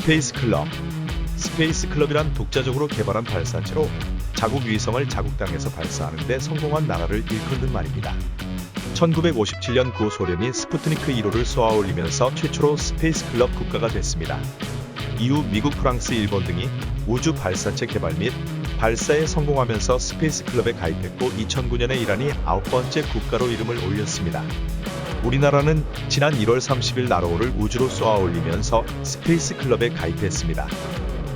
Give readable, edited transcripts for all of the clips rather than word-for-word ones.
스페이스 클럽. 스페이스 클럽이란 독자적으로 개발한 발사체로 자국 위성을 자국 땅에서 발사하는 데 성공한 나라를 일컫는 말입니다. 1957년 구소련이 스푸트니크 1호를 쏘아 올리면서 최초로 스페이스 클럽 국가가 됐습니다. 이후 미국, 프랑스, 일본 등이 우주 발사체 개발 및 발사에 성공하면서 스페이스 클럽에 가입했고 2009년에 이란이 9번째 국가로 이름을 올렸습니다. 우리나라는 지난 1월 30일 나로호를 우주로 쏘아 올리면서 스페이스 클럽에 가입했습니다.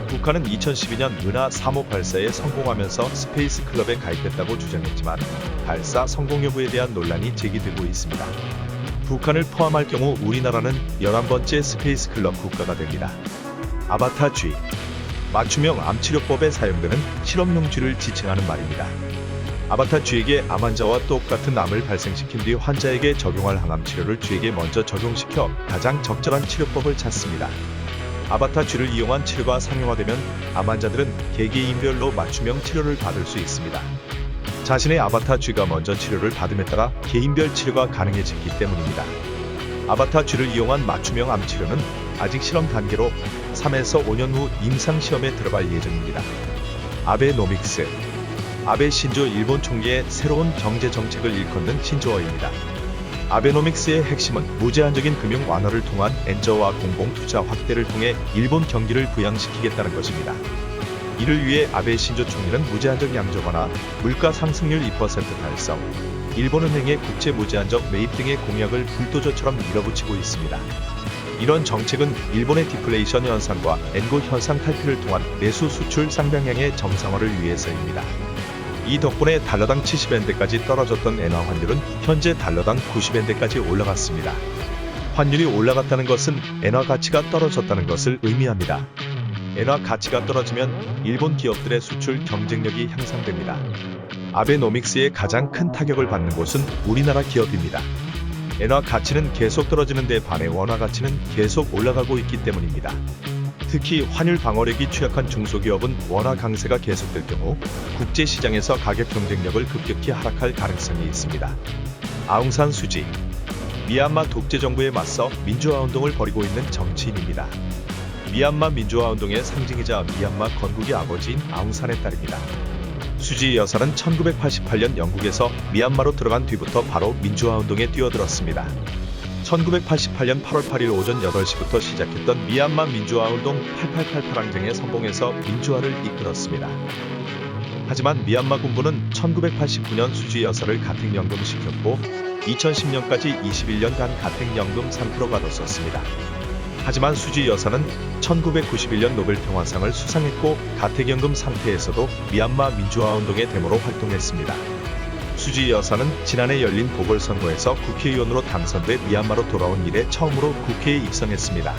북한은 2012년 은하 3호 발사에 성공하면서 스페이스 클럽에 가입했다고 주장했지만 발사 성공 여부에 대한 논란이 제기되고 있습니다. 북한을 포함할 경우 우리나라는 11번째 스페이스 클럽 국가가 됩니다. 아바타 쥐. 맞춤형 암치료법에 사용되는 실험용 쥐를 지칭하는 말입니다. 아바타 쥐에게 암 환자와 똑같은 암을 발생시킨 뒤 환자에게 적용할 항암 치료를 쥐에게 먼저 적용시켜 가장 적절한 치료법을 찾습니다. 아바타 쥐를 이용한 치료가 상용화되면 암 환자들은 개개인별로 맞춤형 치료를 받을 수 있습니다. 자신의 아바타 쥐가 먼저 치료를 받음에 따라 개인별 치료가 가능해지기 때문입니다. 아바타 쥐를 이용한 맞춤형 암 치료는 아직 실험 단계로 3에서 5년 후 임상시험에 들어갈 예정입니다. 아베노믹스. 아베 신조 일본 총리의 새로운 경제 정책을 일컫는 신조어입니다. 아베노믹스의 핵심은 무제한적인 금융 완화를 통한 엔저와 공공투자 확대를 통해 일본 경기를 부양시키겠다는 것입니다. 이를 위해 아베 신조 총리는 무제한적 양적 완화, 물가 상승률 2% 달성, 일본은행의 국채 무제한적 매입 등의 공약을 불도저처럼 밀어붙이고 있습니다. 이런 정책은 일본의 디플레이션 현상과 엔고 현상 탈피를 통한 내수 수출 쌍방향의 정상화를 위해서입니다. 이 덕분에 달러당 70엔대까지 떨어졌던 엔화 환율은 현재 달러당 90엔대까지 올라갔습니다. 환율이 올라갔다는 것은 엔화 가치가 떨어졌다는 것을 의미합니다. 엔화 가치가 떨어지면 일본 기업들의 수출 경쟁력이 향상됩니다. 아베노믹스의 가장 큰 타격을 받는 곳은 우리나라 기업입니다. 엔화 가치는 계속 떨어지는 데 반해 원화 가치는 계속 올라가고 있기 때문입니다. 특히 환율 방어력이 취약한 중소기업은 원화 강세가 계속될 경우 국제시장에서 가격 경쟁력을 급격히 하락할 가능성이 있습니다. 아웅산 수지. 미얀마 독재 정부에 맞서 민주화운동을 벌이고 있는 정치인입니다. 미얀마 민주화운동의 상징이자 미얀마 건국의 아버지인 아웅산의 딸입니다. 수지 여사는 1988년 영국에서 미얀마로 들어간 뒤부터 바로 민주화운동에 뛰어들었습니다. 1988년 8월 8일 오전 8시부터 시작했던 미얀마 민주화운동 8888 항쟁에 성공해서 민주화를 이끌었습니다. 하지만 미얀마 군부는 1989년 수지 여사를 가택연금시켰고 2010년까지 21년간 가택연금 상태로 가뒀었습니다. 하지만 수지 여사는 1991년 노벨 평화상을 수상했고 가택연금 상태에서도 미얀마 민주화운동의 데모로 활동했습니다. 수지 여사는 지난해 열린 보궐선거에서 국회의원으로 당선돼 미얀마로 돌아온 이래 처음으로 국회에 입성했습니다.